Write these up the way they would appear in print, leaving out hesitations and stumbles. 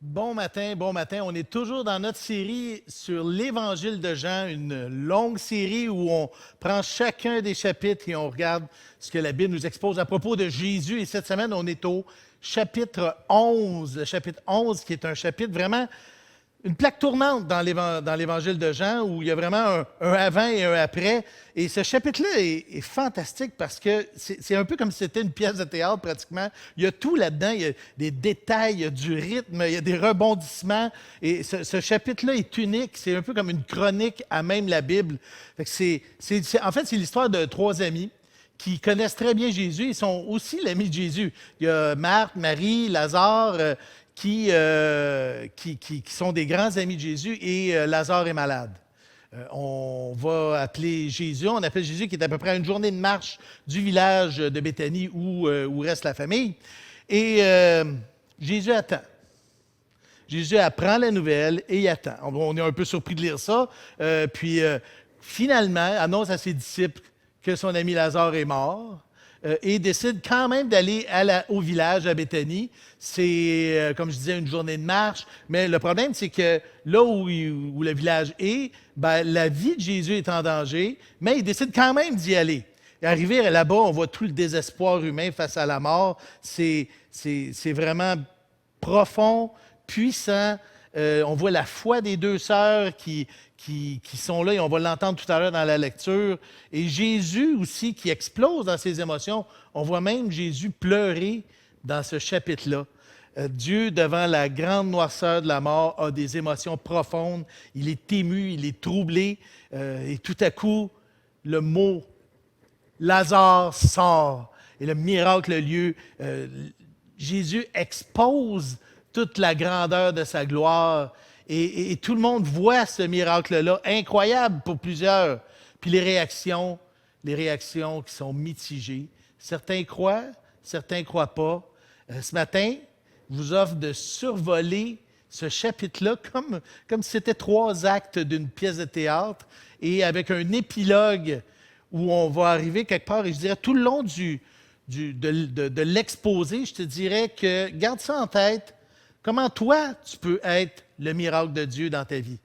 Bon matin, bon matin. On est toujours dans notre série sur l'Évangile de Jean, une longue série où on prend chacun des chapitres et on regarde ce que la Bible nous expose à propos de Jésus. Et cette semaine, on est au chapitre 11, le chapitre 11 qui est un chapitre vraiment une plaque tournante dans l'Évangile de Jean où il y a vraiment un avant et un après. Et ce chapitre-là est fantastique parce que c'est un peu comme si c'était une pièce de théâtre pratiquement. Il y a tout là-dedans, il y a des détails, il y a du rythme, il y a des rebondissements. Et ce chapitre-là est unique, c'est un peu comme une chronique à même la Bible. Fait que en fait, c'est l'histoire de trois amis qui connaissent très bien Jésus. Ils sont aussi l'ami de Jésus. Il y a Marthe, Marie, Lazare, qui sont des grands amis de Jésus, et Lazare est malade. On va appeler Jésus, on appelle Jésus qui est à peu près à une journée de marche du village de Béthanie où reste la famille. Et Jésus attend. Jésus apprend la nouvelle et il attend. On est un peu surpris de lire ça. Puis finalement, annonce à ses disciples que son ami Lazare est mort. Et décide quand même d'aller au village, à Béthanie. C'est, comme je disais, une journée de marche. Mais le problème, c'est que là où le village est, ben, la vie de Jésus est en danger, mais il décide quand même d'y aller. Et arrivé là-bas, on voit tout le désespoir humain face à la mort. C'est vraiment profond, puissant. On voit la foi des deux sœurs qui sont là, et on va l'entendre tout à l'heure dans la lecture. Et Jésus aussi qui explose dans ses émotions. On voit même Jésus pleurer dans ce chapitre-là. Dieu, devant la grande noirceur de la mort, a des émotions profondes. Il est ému, il est troublé. Et tout à coup, le mot Lazare sort. Et le miracle a lieu. Jésus expose toute la grandeur de sa gloire. Et tout le monde voit ce miracle-là, incroyable pour plusieurs. Puis les réactions qui sont mitigées. Certains croient, certains ne croient pas. Ce matin, je vous offre de survoler ce chapitre-là comme si c'était trois actes d'une pièce de théâtre et avec un épilogue où on va arriver quelque part. Et je dirais, tout le long de l'exposé, je te dirais que garde ça en tête. Comment toi, tu peux être le miracle de Dieu dans ta vie?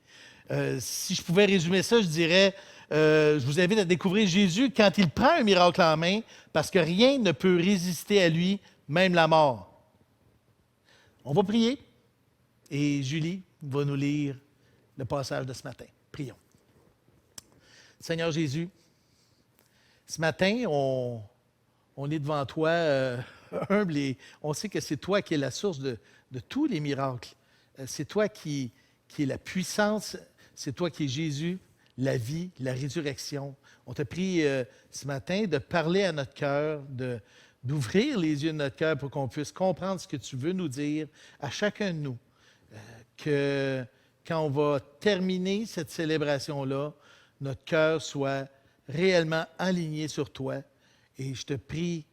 Si je pouvais résumer ça, je dirais, je vous invite à découvrir Jésus quand il prend un miracle en main, parce que rien ne peut résister à lui, même la mort. On va prier et Julie va nous lire le passage de ce matin. Prions. Seigneur Jésus, ce matin, on est devant toi humble et on sait que c'est toi qui es la source de tous les miracles. C'est toi qui est la puissance, c'est toi qui es Jésus, la vie, la résurrection. On t'a pris ce matin de parler à notre cœur, d'ouvrir les yeux de notre cœur pour qu'on puisse comprendre ce que tu veux nous dire à chacun de nous. Que quand on va terminer cette célébration-là, notre cœur soit réellement aligné sur toi. Et je te prie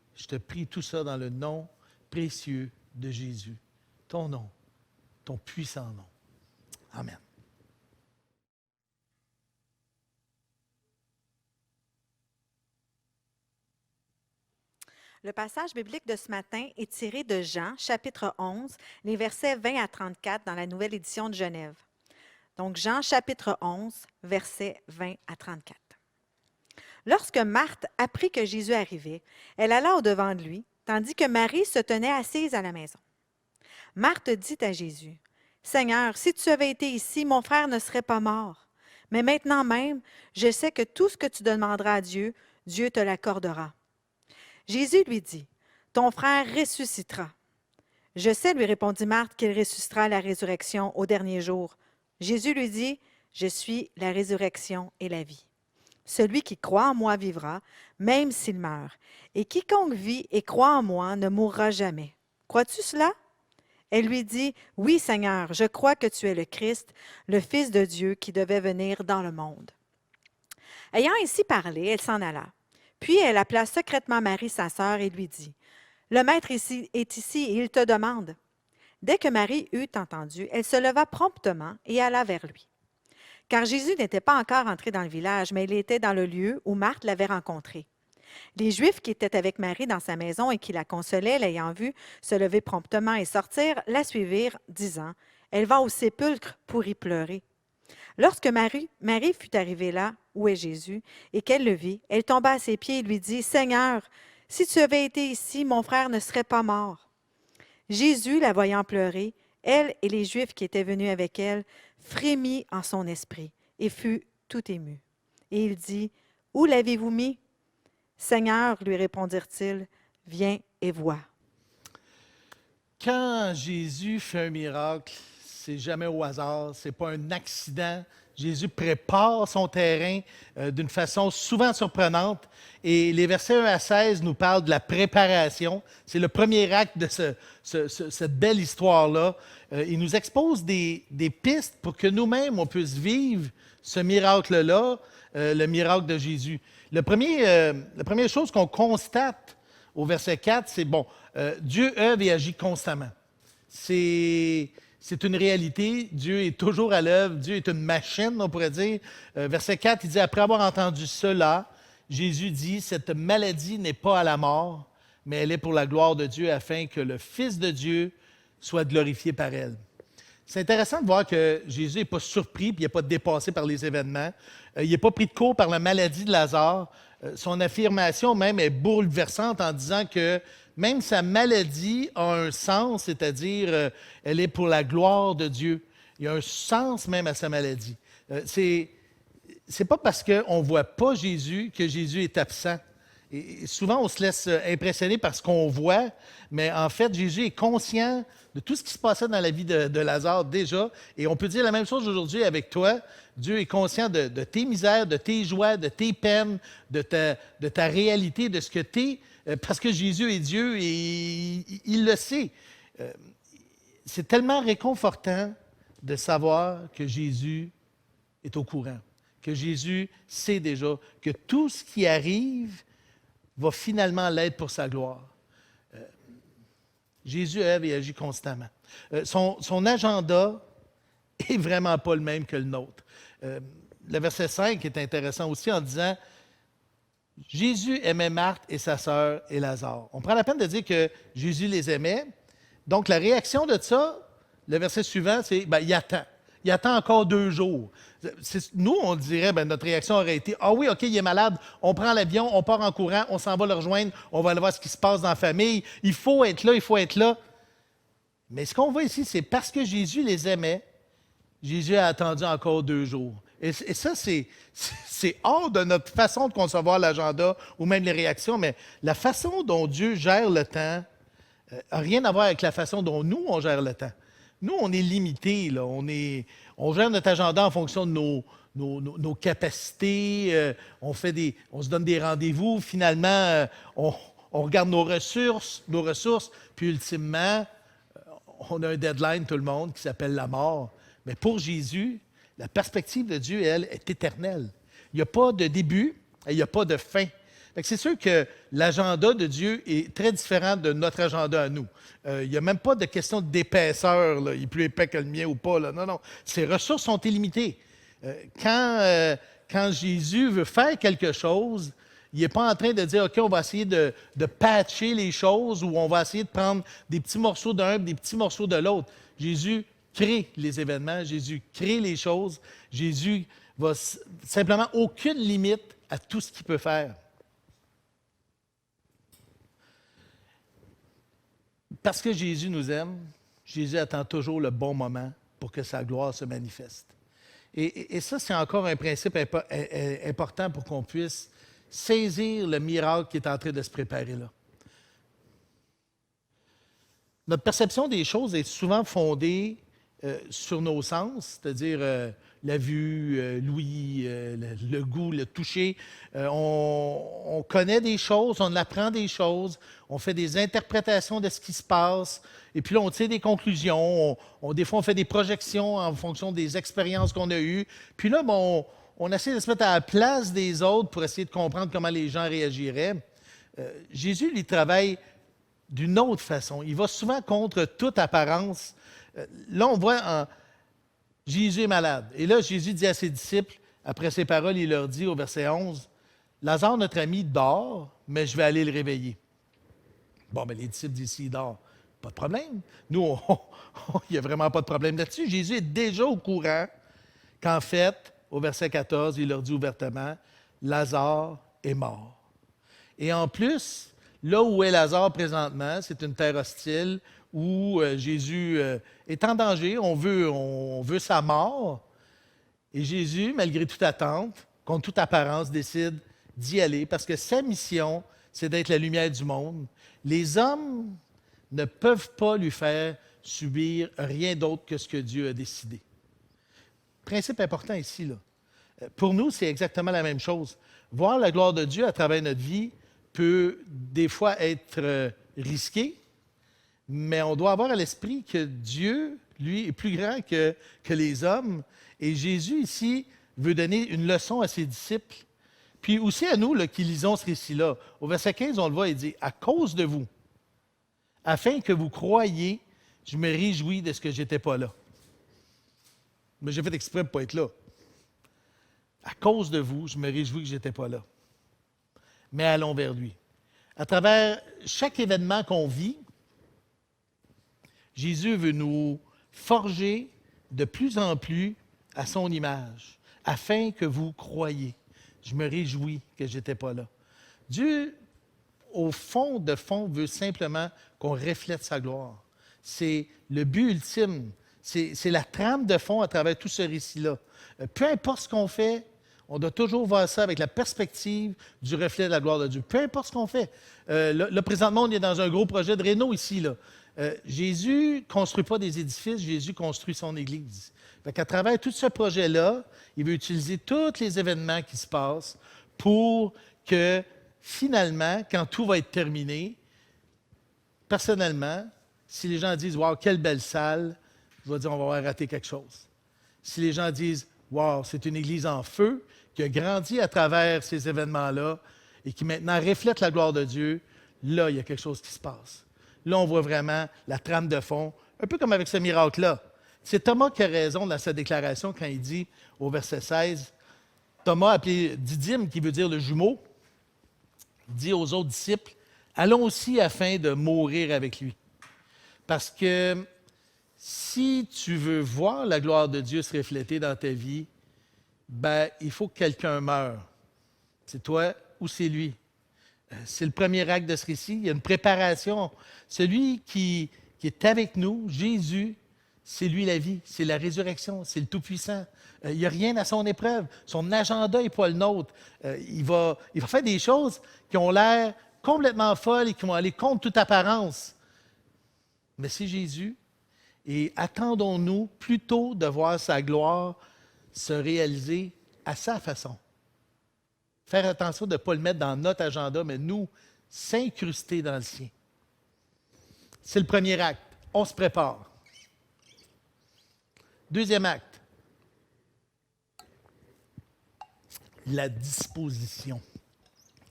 tout ça dans le nom précieux de Jésus. Ton nom, ton puissant nom. Amen. Le passage biblique de ce matin est tiré de Jean, chapitre 11, les versets 20 à 34 dans la Nouvelle Édition de Genève. Donc, Jean, chapitre 11, versets 20 à 34. Lorsque Marthe apprit que Jésus arrivait, elle alla au-devant de lui, tandis que Marie se tenait assise à la maison. Marthe dit à Jésus, « Seigneur, si tu avais été ici, mon frère ne serait pas mort. Mais maintenant même, je sais que tout ce que tu demanderas à Dieu, Dieu te l'accordera. » Jésus lui dit, « Ton frère ressuscitera. » « Je sais, lui répondit Marthe, qu'il ressuscitera à la résurrection au dernier jour. Jésus lui dit, « Je suis la résurrection et la vie. Celui qui croit en moi vivra, même s'il meurt. Et quiconque vit et croit en moi ne mourra jamais. Crois-tu cela? » Elle lui dit, « Oui, Seigneur, je crois que tu es le Christ, le Fils de Dieu qui devait venir dans le monde. » Ayant ainsi parlé, elle s'en alla. Puis elle appela secrètement Marie, sa sœur, et lui dit, « Le Maître est ici et il te demande. » Dès que Marie eut entendu, elle se leva promptement et alla vers lui. Car Jésus n'était pas encore entré dans le village, mais il était dans le lieu où Marthe l'avait rencontré. Les Juifs qui étaient avec Marie dans sa maison et qui la consolaient, l'ayant vue se lever promptement et sortir, la suivirent, disant, Elle va au sépulcre pour y pleurer. Lorsque Marie fut arrivée là, où est Jésus, et qu'elle le vit, elle tomba à ses pieds et lui dit, « Seigneur, si tu avais été ici, mon frère ne serait pas mort. » Jésus, la voyant pleurer, elle et les Juifs qui étaient venus avec elle, frémit en son esprit et fut tout ému. Et il dit, « Où l'avez-vous mis? » « Seigneur, lui répondirent-ils, viens et vois. » Quand Jésus fait un miracle, c'est jamais au hasard, c'est pas un accident. Jésus prépare son terrain d'une façon souvent surprenante. Et les versets 1 à 16 nous parlent de la préparation. C'est le premier acte de cette belle histoire-là. Il nous expose des pistes pour que nous-mêmes, on puisse vivre ce miracle-là, le miracle de Jésus. La première chose qu'on constate au verset 4, c'est bon, Dieu œuvre et agit constamment. C'est une réalité. Dieu est toujours à l'œuvre. Dieu est une machine, on pourrait dire. Verset 4, il dit, après avoir entendu cela, Jésus dit, cette maladie n'est pas à la mort, mais elle est pour la gloire de Dieu, afin que le Fils de Dieu soit glorifié par elle. C'est intéressant de voir que Jésus n'est pas surpris et il n'est pas dépassé par les événements. Il n'est pas pris de court par la maladie de Lazare. Son affirmation même est bouleversante en disant que même sa maladie a un sens, c'est-à-dire elle est pour la gloire de Dieu. Il y a un sens même à sa maladie. C'est pas parce qu'on ne voit pas Jésus que Jésus est absent. Et souvent, on se laisse impressionner par ce qu'on voit, mais en fait, Jésus est conscient de tout ce qui se passait dans la vie de Lazare déjà. Et on peut dire la même chose aujourd'hui avec toi. Dieu est conscient de tes misères, de tes joies, de tes peines, de ta réalité, de ce que tu es, parce que Jésus est Dieu et il le sait. C'est tellement réconfortant de savoir que Jésus est au courant, que Jésus sait déjà que tout ce qui arrive va finalement l'être pour sa gloire. Jésus œuvre et agit constamment. Son agenda n'est vraiment pas le même que le nôtre. Le verset 5 est intéressant aussi en disant « Jésus aimait Marthe et sa sœur et Lazare. » On prend la peine de dire que Jésus les aimait. Donc, la réaction de ça, le verset suivant, c'est « il attend. Il attend encore 2 jours. » Nous, on dirait, notre réaction aurait été « Ah oui, OK, il est malade, on prend l'avion, on part en courant, on s'en va le rejoindre, on va aller voir ce qui se passe dans la famille. Il faut être là, il faut être là. » Mais ce qu'on voit ici, c'est parce que Jésus les aimait, Jésus a attendu encore 2 jours. Et ça, c'est hors de notre façon de concevoir l'agenda ou même les réactions, mais la façon dont Dieu gère le temps n'a rien à voir avec la façon dont nous, on gère le temps. Nous, on est limités, là. On gère notre agenda en fonction de nos capacités. On se donne des rendez-vous. Finalement, on regarde nos ressources, puis ultimement, on a un deadline, tout le monde, qui s'appelle la mort. Mais pour Jésus, la perspective de Dieu, elle, est éternelle. Il n'y a pas de début et il n'y a pas de fin. C'est sûr que l'agenda de Dieu est très différent de notre agenda à nous. Il n'y a même pas de question d'épaisseur, là. Il est plus épais que le mien ou pas. Là. Non. Ses ressources sont illimitées. Quand Jésus veut faire quelque chose, il n'est pas en train de dire, OK, on va essayer de patcher les choses ou on va essayer de prendre des petits morceaux d'un, des petits morceaux de l'autre. Jésus crée les événements, Jésus crée les choses. Jésus va simplement aucune limite à tout ce qu'il peut faire. Parce que Jésus nous aime, Jésus attend toujours le bon moment pour que sa gloire se manifeste. Et ça, c'est encore un principe important pour qu'on puisse saisir le miracle qui est en train de se préparer là. Notre perception des choses est souvent fondée sur nos sens, c'est-à-dire la vue, l'ouïe, le goût, le toucher. On connaît des choses, on apprend des choses, on fait des interprétations de ce qui se passe, et puis là, on tire des conclusions. Des fois, on fait des projections en fonction des expériences qu'on a eues. Puis là, on essaie de se mettre à la place des autres pour essayer de comprendre comment les gens réagiraient. Jésus, lui, travaille d'une autre façon. Il va souvent contre toute apparence. Là, on voit Jésus est malade. Et là, Jésus dit à ses disciples, après ces paroles, il leur dit au verset 11, « Lazare, notre ami, dort, mais je vais aller le réveiller. » Bon, les disciples disent, « S'il dort, Pas de problème. Nous, il n'y a vraiment pas de problème là-dessus. Jésus est déjà au courant qu'en fait, au verset 14, il leur dit ouvertement, Lazare est mort. Et en plus, là où est Lazare présentement, c'est une terre hostile où Jésus est en danger, on veut sa mort. Et Jésus, malgré toute attente, contre toute apparence, décide d'y aller parce que sa mission, c'est d'être la lumière du monde. Les hommes ne peuvent pas lui faire subir rien d'autre que ce que Dieu a décidé. Principe important ici, là. Pour nous, c'est exactement la même chose. Voir la gloire de Dieu à travers notre vie peut des fois être risqué, mais on doit avoir à l'esprit que Dieu, lui, est plus grand que les hommes. Et Jésus, ici, veut donner une leçon à ses disciples. Puis aussi à nous là, qui lisons ce récit-là. Au verset 15, on le voit, il dit « À cause de vous, afin que vous croyiez, je me réjouis de ce que je n'étais pas là. » Mais j'ai fait exprès pour ne pas être là. À cause de vous, je me réjouis que je n'étais pas là. Mais allons vers lui. À travers chaque événement qu'on vit, Jésus veut nous forger de plus en plus à son image, afin que vous croyiez. Je me réjouis que je n'étais pas là. Dieu, au fond de fond, veut simplement qu'on reflète sa gloire. C'est le but ultime. C'est la trame de fond à travers tout ce récit-là. Peu importe ce qu'on fait, on doit toujours voir ça avec la perspective du reflet de la gloire de Dieu. Peu importe ce qu'on fait. Là, présentement, on est dans un gros projet de réno ici. Là. Jésus ne construit pas des édifices, Jésus construit son Église. À travers tout ce projet-là, il veut utiliser tous les événements qui se passent pour que, finalement, quand tout va être terminé, personnellement, si les gens disent « Wow, quelle belle salle », je vais dire « On va avoir raté quelque chose ». Si les gens disent « Wow, c'est une Église en feu », qui a grandi à travers ces événements-là et qui maintenant reflète la gloire de Dieu, là, il y a quelque chose qui se passe. Là, on voit vraiment la trame de fond, un peu comme avec ce miracle-là. C'est Thomas qui a raison dans sa déclaration quand il dit au verset 16, Thomas, appelé Didyme, qui veut dire le jumeau, dit aux autres disciples, « Allons aussi afin de mourir avec lui. » Parce que si tu veux voir la gloire de Dieu se refléter dans ta vie, ben, il faut que quelqu'un meure. C'est toi ou c'est lui. C'est le premier acte de ce récit. Il y a une préparation. Celui qui est avec nous, Jésus, c'est lui la vie, c'est la résurrection, c'est le Tout-Puissant. Il n'y a rien à son épreuve. Son agenda n'est pas le nôtre. Il va faire des choses qui ont l'air complètement folles et qui vont aller contre toute apparence. Mais c'est Jésus. Et attendons-nous plutôt de voir sa gloire se réaliser à sa façon. Faire attention de ne pas le mettre dans notre agenda, mais nous, s'incruster dans le sien. C'est le premier acte. On se prépare. Deuxième acte. La disposition.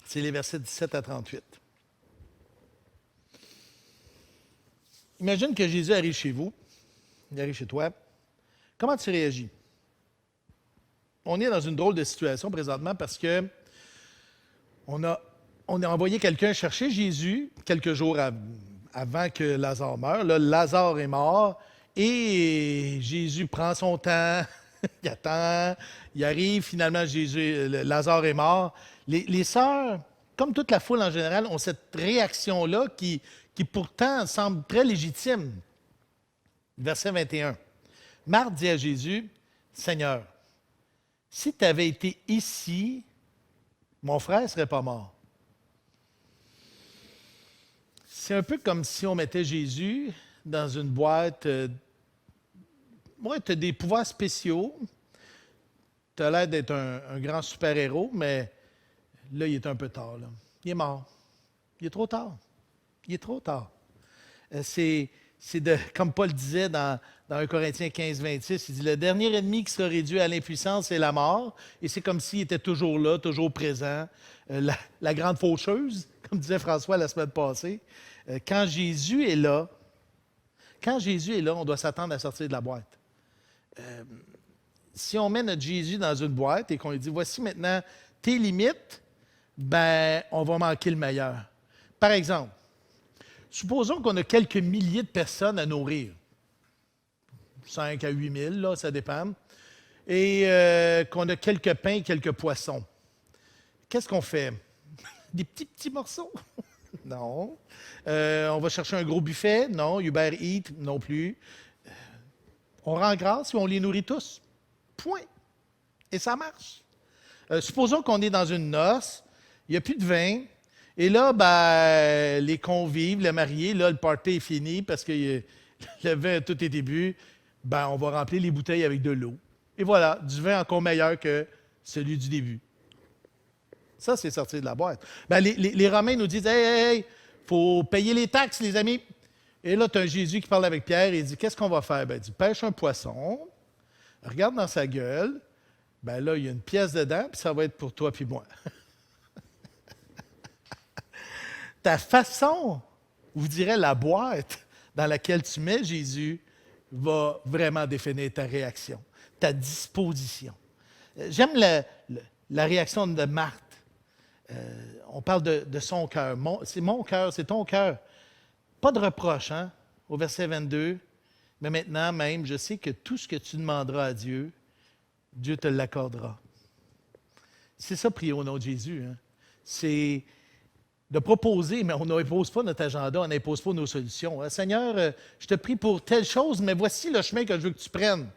C'est les versets 17 à 38. Imagine que Jésus arrive chez vous, il arrive chez toi. Comment tu réagis? On est dans une drôle de situation présentement parce que on a envoyé quelqu'un chercher Jésus quelques jours avant que Lazare meure. Là, Lazare est mort et Jésus prend son temps, il attend, il arrive, finalement, Lazare est mort. Les sœurs, comme toute la foule en général, ont cette réaction-là qui pourtant semble très légitime. Verset 21. Marthe dit à Jésus, « Seigneur, si tu avais été ici, mon frère ne serait pas mort. » C'est un peu comme si on mettait Jésus dans une boîte. Ouais, tu as des pouvoirs spéciaux. Tu as l'air d'être un grand super-héros, mais là, il est un peu tard. Là. Il est mort. Il est trop tard. Il est trop tard. Comme Paul disait dans 1 Corinthiens 15, 26, il dit « Le dernier ennemi qui sera réduit à l'impuissance, c'est la mort. » Et c'est comme s'il était toujours là, toujours présent. La grande faucheuse, comme disait François la semaine passée. Quand Jésus est là, on doit s'attendre à sortir de la boîte. Si on met notre Jésus dans une boîte et qu'on lui dit « Voici maintenant tes limites », ben, on va manquer le meilleur. Par exemple, Supposons qu'on a quelques milliers de personnes à nourrir. 5 à 8 000, là, ça dépend. Et qu'on a quelques pains, quelques poissons. Qu'est-ce qu'on fait? Des petits morceaux? Non. On va chercher un gros buffet? Non. Uber Eats? Non plus. On rend grâce et on les nourrit tous. Point. Et ça marche. Supposons qu'on est dans une noce, il n'y a plus de vin, et là, ben, les convives, les mariés, là, le party est fini parce que le vin a tout été bu. Ben, on va remplir les bouteilles avec de l'eau. Et voilà, du vin encore meilleur que celui du début. Ça, c'est sortir de la boîte. Ben, les Romains nous disent, hey, faut payer les taxes, les amis. Et là, tu as un Jésus qui parle avec Pierre et il dit, qu'est-ce qu'on va faire? Ben, il dit, pêche un poisson, regarde dans sa gueule, ben là, il y a une pièce dedans, puis ça va être pour toi puis moi. Ta façon, vous direz la boîte dans laquelle tu mets Jésus, va vraiment définir ta réaction, ta disposition. J'aime la réaction de Marthe. On parle de son cœur. C'est mon cœur, c'est ton cœur. Pas de reproche, hein, au verset 22. Mais maintenant même, je sais que tout ce que tu demanderas à Dieu, Dieu te l'accordera. C'est ça, prier au nom de Jésus. Hein. C'est de proposer, mais on n'impose pas notre agenda, on n'impose pas nos solutions. Hein. Seigneur, je te prie pour telle chose, mais voici le chemin que je veux que tu prennes.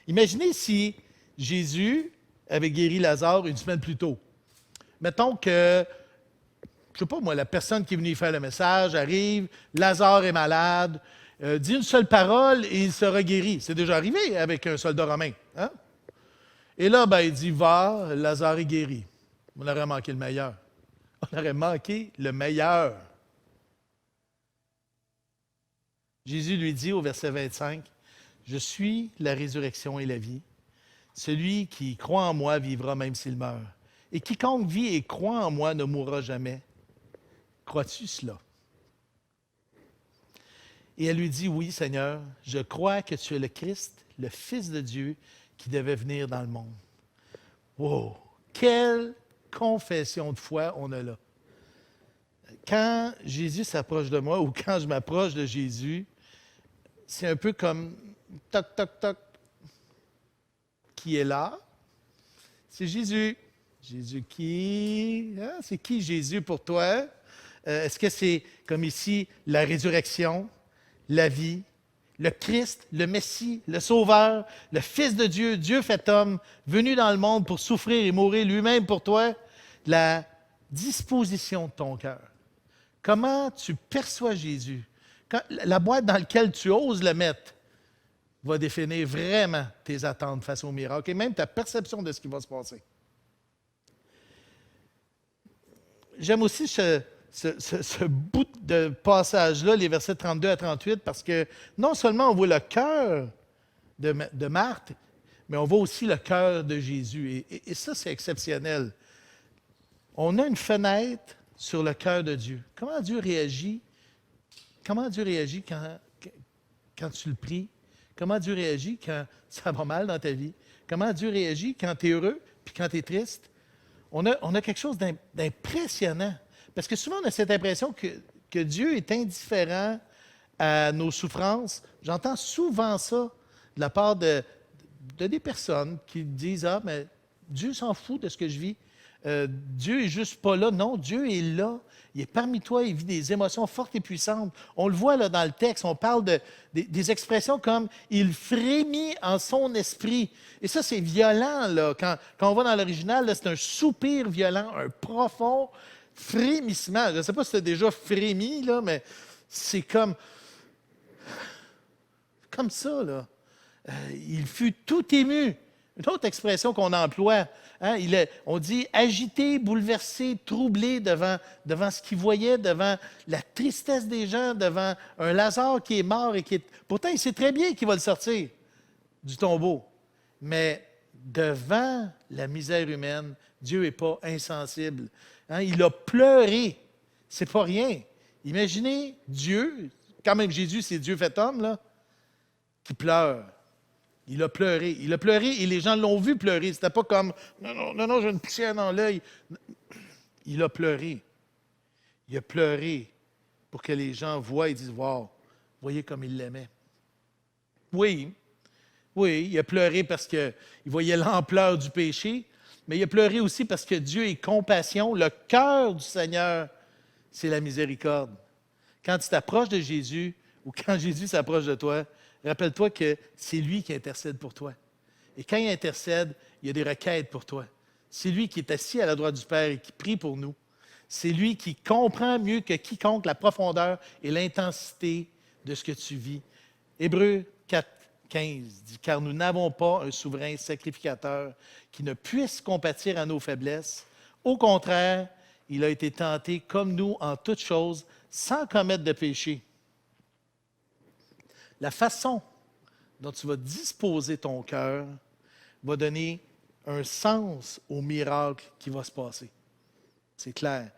Imaginez si Jésus avait guéri Lazare une semaine plus tôt. Mettons que, je ne sais pas moi, la personne qui est venue faire le message arrive, Lazare est malade, dit une seule parole et il sera guéri. C'est déjà arrivé avec un soldat romain. Hein? Et là, ben, il dit, va, Lazare est guéri. On aurait manqué le meilleur. On aurait manqué le meilleur. Jésus lui dit au verset 25, « Je suis la résurrection et la vie. Celui qui croit en moi vivra même s'il meurt. Et quiconque vit et croit en moi ne mourra jamais. Crois-tu cela? » Et elle lui dit, « Oui, Seigneur, je crois que tu es le Christ, le Fils de Dieu, qui devait venir dans le monde. » Wow! Quelle confession de foi on a là. Quand Jésus s'approche de moi ou quand je m'approche de Jésus, c'est un peu comme toc, toc, toc. Qui est là? C'est Jésus. Jésus qui? Hein? C'est qui Jésus pour toi? Est-ce que c'est comme ici la résurrection, la vie, le Christ, le Messie, le Sauveur, le Fils de Dieu, Dieu fait homme, venu dans le monde pour souffrir et mourir lui-même pour toi? La disposition de ton cœur. Comment tu perçois Jésus? La boîte dans laquelle tu oses le mettre va définir vraiment tes attentes face au miracle et même ta perception de ce qui va se passer. J'aime aussi ce bout de passage-là, les versets 32 à 38, parce que non seulement on voit le cœur de Marthe, mais on voit aussi le cœur de Jésus. Et ça, c'est exceptionnel. On a une fenêtre sur le cœur de Dieu. Comment Dieu réagit? Comment Dieu réagit quand tu le pries? Comment Dieu réagit quand ça va mal dans ta vie? Comment Dieu réagit quand tu es heureux puis quand tu es triste? On a quelque chose d'impressionnant. Parce que souvent, on a cette impression que Dieu est indifférent à nos souffrances. J'entends souvent ça de la part de des personnes qui disent « Ah, mais Dieu s'en fout de ce que je vis. Dieu est juste pas là. » Non, Dieu est là. Il est parmi toi, il vit des émotions fortes et puissantes. On le voit là dans le texte, on parle des expressions comme « il frémit en son esprit ». Et ça, c'est violent, là. Quand on va dans l'original, c'est un soupir violent, un profond frémissement. Je ne sais pas si tu as déjà frémi, là, mais c'est comme ça, là. Il fut tout ému. Une autre expression qu'on emploie, hein, on dit agité, bouleversé, troublé devant ce qu'il voyait, devant la tristesse des gens, devant un Lazare qui est mort et qui est... Pourtant, il sait très bien qu'il va le sortir du tombeau. Mais devant la misère humaine, Dieu n'est pas insensible. Hein, il a pleuré. C'est pas rien. Imaginez Dieu, quand même Jésus, c'est Dieu fait homme, là, qui pleure. Il a pleuré. Il a pleuré et les gens l'ont vu pleurer. C'était pas comme « Non, j'ai une poussière dans l'œil. » Il a pleuré. Il a pleuré pour que les gens voient et disent, wow, voyez comme il l'aimait. Oui, oui, il a pleuré parce qu'il voyait l'ampleur du péché, mais il a pleuré aussi parce que Dieu est compassion. Le cœur du Seigneur, c'est la miséricorde. Quand tu t'approches de Jésus ou quand Jésus s'approche de toi, rappelle-toi que c'est lui qui intercède pour toi. Et quand il intercède, il y a des requêtes pour toi. C'est lui qui est assis à la droite du Père et qui prie pour nous. C'est lui qui comprend mieux que quiconque la profondeur et l'intensité de ce que tu vis. Hébreux 4, 15 dit, « Car nous n'avons pas un souverain sacrificateur qui ne puisse compatir à nos faiblesses. Au contraire, il a été tenté comme nous en toutes choses, sans commettre de péché. » La façon dont tu vas disposer ton cœur va donner un sens au miracle qui va se passer. C'est clair.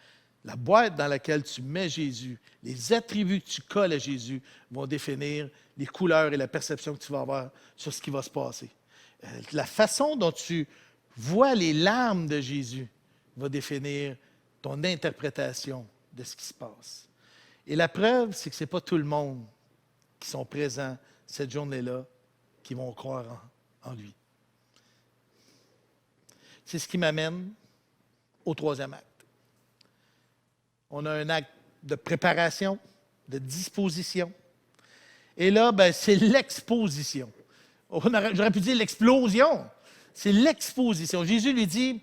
La boîte dans laquelle tu mets Jésus, les attributs que tu colles à Jésus vont définir les couleurs et la perception que tu vas avoir sur ce qui va se passer. La façon dont tu vois les larmes de Jésus va définir ton interprétation de ce qui se passe. Et la preuve, c'est que ce n'est pas tout le monde qui sont présents cette journée-là qui vont croire en lui. C'est ce qui m'amène au troisième acte. On a un acte de préparation, de disposition. Et là, c'est l'exposition. J'aurais pu dire l'explosion. C'est l'exposition. Jésus lui dit,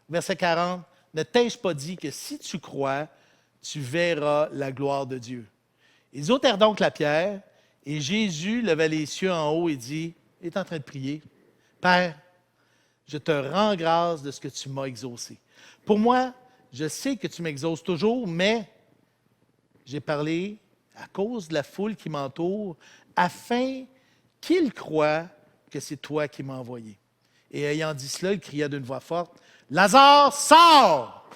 verset 40, « Ne t'ai-je pas dit que si tu crois, tu verras la gloire de Dieu? » Ils ôtèrent donc la pierre, et Jésus leva les cieux en haut et dit, il est en train de prier, « Père, je te rends grâce de ce que tu m'as exaucé. Pour moi, je sais que tu m'exauces toujours, mais j'ai parlé à cause de la foule qui m'entoure, afin qu'ils croient que c'est toi qui m'as envoyé. » Et ayant dit cela, il cria d'une voix forte, « Lazare, sors! »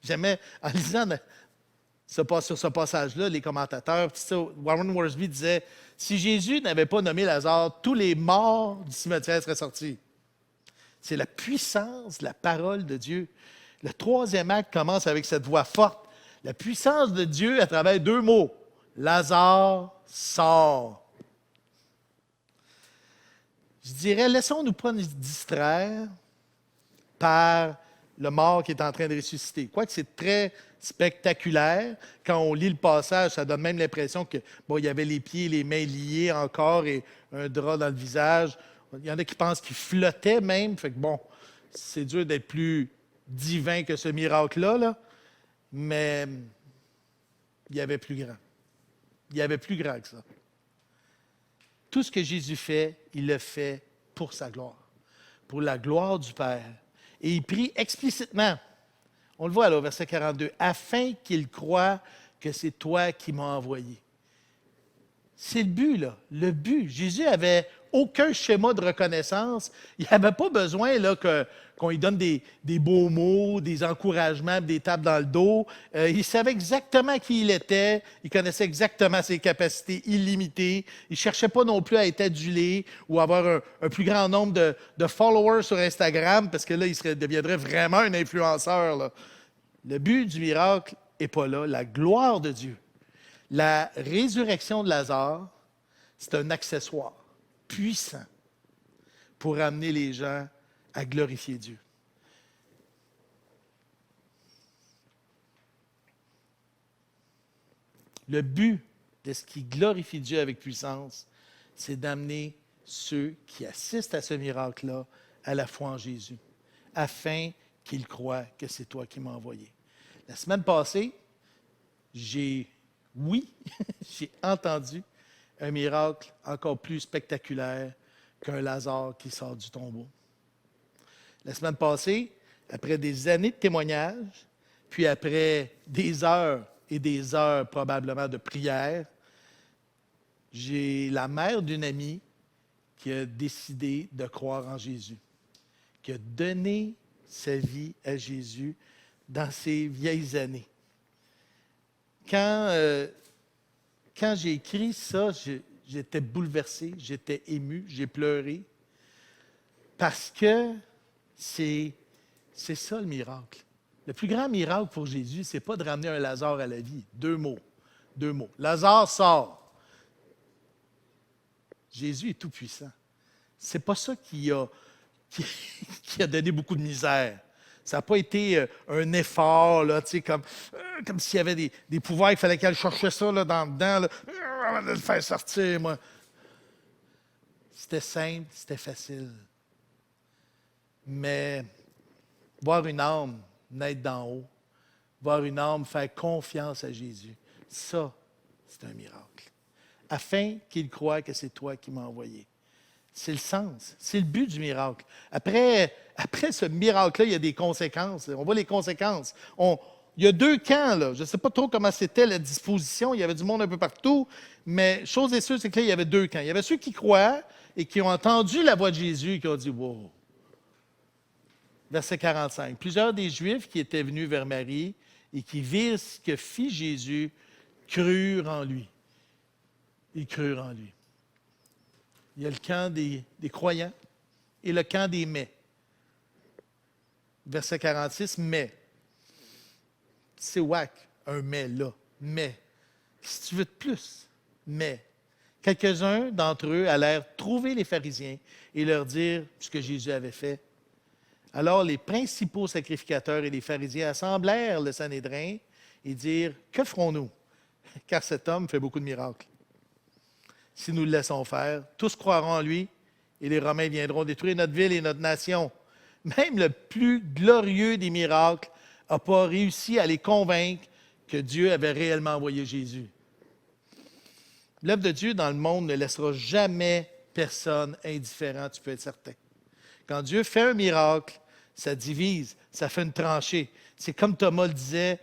J'aimais, en lisant sur ce passage-là, les commentateurs, Warren Wiersbe disait, si Jésus n'avait pas nommé Lazare, tous les morts du cimetière seraient sortis. C'est la puissance de la parole de Dieu. Le troisième acte commence avec cette voix forte. La puissance de Dieu à travers deux mots. Lazare, sort. Je dirais, laissons-nous pas nous distraire par le mort qui est en train de ressusciter. Quoique c'est très spectaculaire. Quand on lit le passage, ça donne même l'impression que il y avait les pieds et les mains liés encore et un drap dans le visage. Il y en a qui pensent qu'il flottait même. Fait que c'est dur d'être plus divin que ce miracle-là, là. Mais il y avait plus grand. Il y avait plus grand que ça. Tout ce que Jésus fait, il le fait pour sa gloire, pour la gloire du Père. Et il prie explicitement, on le voit là au verset 42, « Afin qu'il croie que c'est toi qui m'as envoyé. » C'est le but, là. Le but. Jésus n'avait aucun schéma de reconnaissance. Il n'avait pas besoin là, qu'on lui donne des beaux mots, des encouragements, des tapes dans le dos. Il savait exactement qui il était. Il connaissait exactement ses capacités illimitées. Il ne cherchait pas non plus à être adulé ou avoir un plus grand nombre de followers sur Instagram parce que là, il deviendrait vraiment un influenceur, là. Le but du miracle n'est pas là. La gloire de Dieu. La résurrection de Lazare, c'est un accessoire puissant pour amener les gens à glorifier Dieu. Le but de ce qui glorifie Dieu avec puissance, c'est d'amener ceux qui assistent à ce miracle-là à la foi en Jésus, afin qu'ils croient que c'est toi qui m'as envoyé. La semaine passée, j'ai entendu un miracle encore plus spectaculaire qu'un Lazare qui sort du tombeau. La semaine passée, après des années de témoignages, puis après des heures et des heures probablement de prière, j'ai la mère d'une amie qui a décidé de croire en Jésus, qui a donné sa vie à Jésus dans ses vieilles années. Quand j'ai écrit ça, j'étais bouleversé, j'étais ému, j'ai pleuré, parce que c'est ça le miracle. Le plus grand miracle pour Jésus, ce n'est pas de ramener un Lazare à la vie. Deux mots. Deux mots. Lazare sort. Jésus est tout-puissant. C'est pas ça qui a donné beaucoup de misère. Ça n'a pas été un effort, là, comme s'il y avait des pouvoirs, il fallait qu'elle cherche ça là, dedans, là, avant de le faire sortir, moi. C'était simple, c'était facile. Mais voir une âme naître d'en haut, voir une âme faire confiance à Jésus, ça, c'est un miracle. Afin qu'il croie que c'est toi qui m'as envoyé. C'est le sens, c'est le but du miracle. Après ce miracle-là, il y a des conséquences. On voit les conséquences. Il y a deux camps, là. Je ne sais pas trop comment c'était la disposition. Il y avait du monde un peu partout. Mais chose est sûre, c'est que là, il y avait deux camps. Il y avait ceux qui croient et qui ont entendu la voix de Jésus et qui ont dit « Wow! » Verset 45. Plusieurs des Juifs qui étaient venus vers Marie et qui virent ce que fit Jésus crurent en lui. Ils crurent en lui. Il y a le camp des croyants et le camp des mais. Verset 46, mais. C'est whack, un mais là. Mais. Si tu veux de plus, mais. Quelques-uns d'entre eux allèrent trouver les pharisiens et leur dire ce que Jésus avait fait. Alors les principaux sacrificateurs et les pharisiens assemblèrent le Sanhédrin et dirent « Que ferons-nous? Car cet homme fait beaucoup de miracles. Si nous le laissons faire, tous croiront en lui et les Romains viendront détruire notre ville et notre nation. » Même le plus glorieux des miracles n'a pas réussi à les convaincre que Dieu avait réellement envoyé Jésus. L'œuvre de Dieu dans le monde ne laissera jamais personne indifférent, tu peux être certain. Quand Dieu fait un miracle, ça divise, ça fait une tranchée. C'est comme Thomas le disait,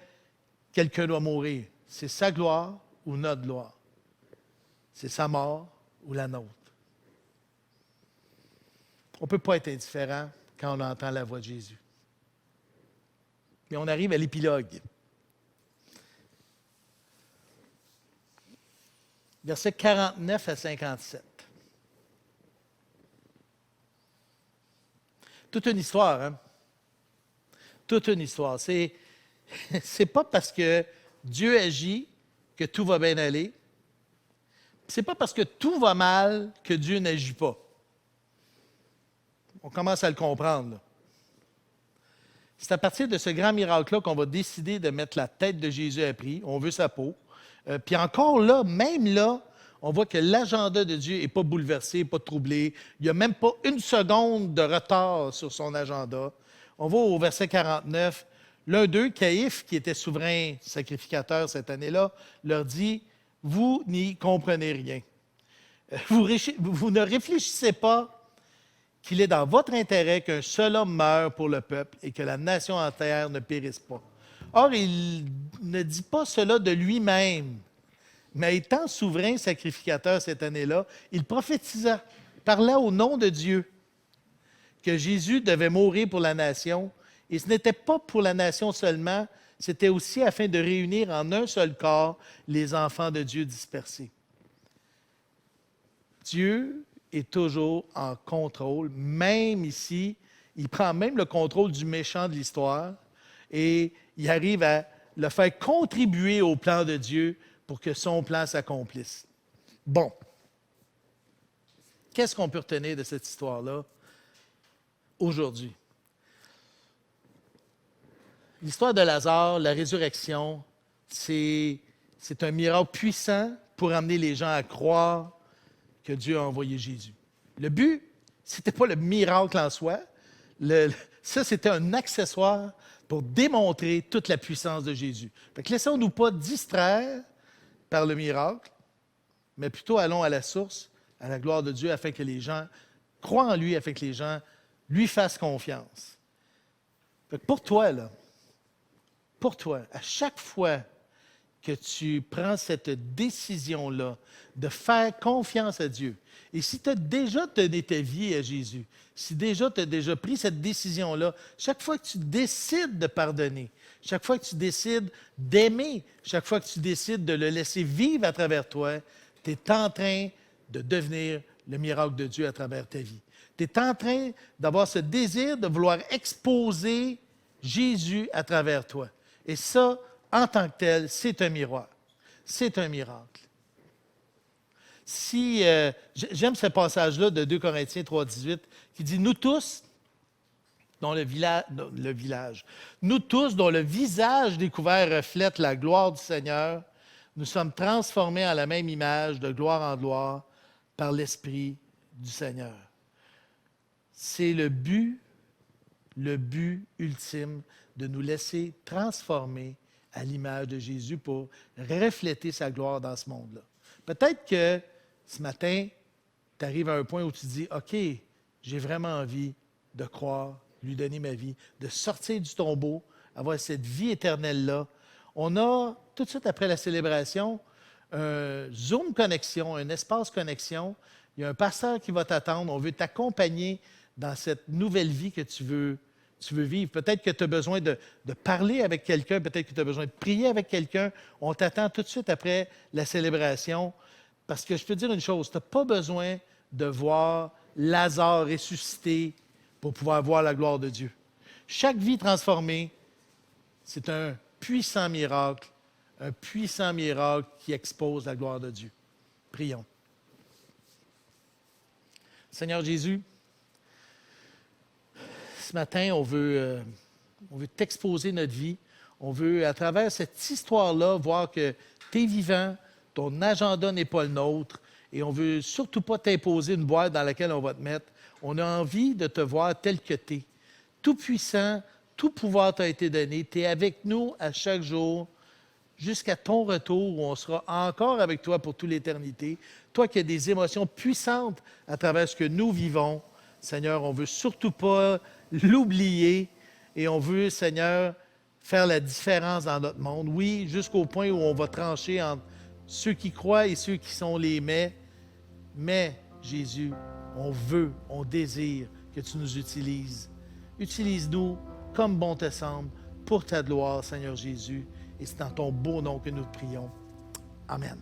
quelqu'un doit mourir. C'est sa gloire ou notre gloire. C'est sa mort ou la nôtre. On ne peut pas être indifférent quand on entend la voix de Jésus. Et on arrive à l'épilogue. Versets 49 à 57. Toute une histoire, hein? Toute une histoire. C'est pas parce que Dieu agit que tout va bien aller. C'est pas parce que tout va mal que Dieu n'agit pas. On commence à le comprendre, là. C'est à partir de ce grand miracle-là qu'on va décider de mettre la tête de Jésus à prix. On veut sa peau. Puis encore là, même là, on voit que l'agenda de Dieu n'est pas bouleversé, pas troublé. Il n'y a même pas une seconde de retard sur son agenda. On va au verset 49. L'un d'eux, Caïphe, qui était souverain sacrificateur cette année-là, leur dit « Vous n'y comprenez rien. Vous ne réfléchissez pas qu'il est dans votre intérêt qu'un seul homme meure pour le peuple et que la nation entière ne périsse pas. » Or, il ne dit pas cela de lui-même, mais étant souverain sacrificateur cette année-là, il prophétisa, parla au nom de Dieu, que Jésus devait mourir pour la nation, et ce n'était pas pour la nation seulement, c'était aussi afin de réunir en un seul corps les enfants de Dieu dispersés. Dieu est toujours en contrôle, même ici, il prend même le contrôle du méchant de l'histoire et il arrive à le faire contribuer au plan de Dieu pour que son plan s'accomplisse. Bon. Qu'est-ce qu'on peut retenir de cette histoire-là aujourd'hui? L'histoire de Lazare, la résurrection, c'est un miracle puissant pour amener les gens à croire que Dieu a envoyé Jésus. Le but, ce n'était pas le miracle en soi. Ça, c'était un accessoire pour démontrer toute la puissance de Jésus. Fait que laissons-nous pas distraire par le miracle, mais plutôt allons à la source, à la gloire de Dieu, afin que les gens croient en lui, afin que les gens lui fassent confiance. Fait que pour toi, à chaque fois que tu prends cette décision-là de faire confiance à Dieu, et si tu as déjà donné ta vie à Jésus, si déjà tu as déjà pris cette décision-là, chaque fois que tu décides de pardonner, chaque fois que tu décides d'aimer, chaque fois que tu décides de le laisser vivre à travers toi, tu es en train de devenir le miracle de Dieu à travers ta vie. Tu es en train d'avoir ce désir de vouloir exposer Jésus à travers toi. Et ça, en tant que tel, c'est un miroir. C'est un miracle. J'aime ce passage-là de 2 Corinthiens 3,18 qui dit « Nous tous, dont le village, nous tous, dont le visage découvert reflète la gloire du Seigneur, nous sommes transformés en la même image, de gloire en gloire, par l'Esprit du Seigneur. » C'est le but ultime de nous laisser transformer à l'image de Jésus pour refléter sa gloire dans ce monde-là. Peut-être que ce matin, tu arrives à un point où tu dis « OK, j'ai vraiment envie de croire, lui donner ma vie, de sortir du tombeau, avoir cette vie éternelle-là. » On a, tout de suite après la célébration, un Zoom connexion, un espace connexion. Il y a un pasteur qui va t'attendre. On veut t'accompagner dans cette nouvelle vie que tu veux vivre. Peut-être que tu as besoin de parler avec quelqu'un, peut-être que tu as besoin de prier avec quelqu'un. On t'attend tout de suite après la célébration. Parce que je peux te dire une chose, tu n'as pas besoin de voir Lazare ressuscité pour pouvoir voir la gloire de Dieu. Chaque vie transformée, c'est un puissant miracle qui expose la gloire de Dieu. Prions. Seigneur Jésus, ce matin, on veut t'exposer notre vie. On veut, à travers cette histoire-là, voir que tu es vivant, ton agenda n'est pas le nôtre, et on ne veut surtout pas t'imposer une boîte dans laquelle on va te mettre. On a envie de te voir tel que tu es. Tout puissant, tout pouvoir t'a été donné. Tu es avec nous à chaque jour, jusqu'à ton retour, où on sera encore avec toi pour toute l'éternité. Toi qui as des émotions puissantes à travers ce que nous vivons, Seigneur, on ne veut surtout pas l'oublier et on veut, Seigneur, faire la différence dans notre monde. Oui, jusqu'au point où on va trancher entre ceux qui croient et ceux qui sont les mais, Jésus, on désire que tu nous utilises. Utilise-nous comme bon te semble pour ta gloire, Seigneur Jésus. Et c'est dans ton beau nom que nous te prions. Amen.